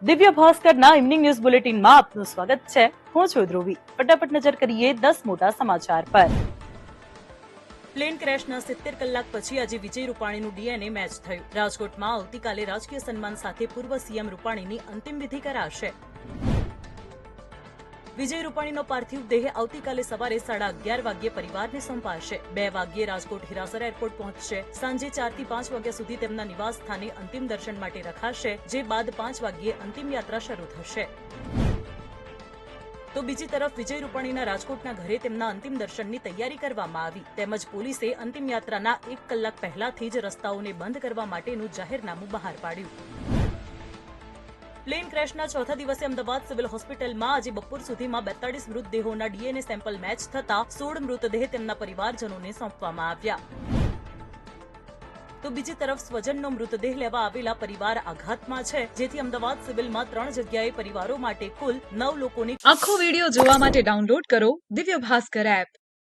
દિવ્ય ભાસ્કરના evening news બુલેટિનમાં આપનું સ્વાગત છે। હું છું ધ્રુવી। ફટાફટ નજર કરીએ 10 મોટા સમાચાર પર। પ્લેન ક્રેશના 70 કલાક પછી આજે વિજય રૂપાણીનું ડીએનએ મેચ થયું। રાજકોટમાં આવતીકાલે રાજકીય સન્માન સાથે પૂર્વ સીએમ રૂપાણીની અંતિમ વિધિ કરાશે। વિજય રૂપાણીનો પાર્થિવ દેહ આવતીકાલે સવારે 11:30 વાગ્યે પરિવારને સોંપાશે। 2 વાગ્યે રાજકોટ હીરાસર એરપોર્ટ પહોંચશે। સાંજે 4 થી 5 વાગ્યા સુધી તેમના નિવાસ સ્થાને અંતિમ દર્શન માટે રખાશે, જે બાદ 5 વાગ્યે અંતિમ યાત્રા શરૂ થશે। તો બીજી તરફ વિજય રૂપાણીના રાજકોટના ઘરે તેમના અંતિમ દર્શનની તૈયારી કરવામાં આવી, તેમજ પોલીસે અંતિમ યાત્રાના 1 કલાક પહેલાથી જ રસ્તાઓને બંધ કરવા માટેનું જાહેરનામું બહાર પાડ્યું। પ્લેન ક્રેશના ચોથા દિવસે અમદાવાદ સિવિલ હોસ્પિટલમાં આજે બપોર સુધીમાં 42 મૃતદેહોના ડીએનએ સેમ્પલ મેચ થતા 16 મૃતદેહ તેમના પરિવારજનોને સોંપવામાં આવ્યા। તો બીજી તરફ સ્વજનનો મૃતદેહ લેવા આવેલા પરિવાર આઘાતમાં છે, જેથી અમદાવાદ સિવિલમાં 3 જગ્યાએ પરિવારો માટે કુલ 9 લોકોની આખો વિડીયો જોવા માટે ડાઉનલોડ કરો દિવ્ય ભાસ્કર એપ।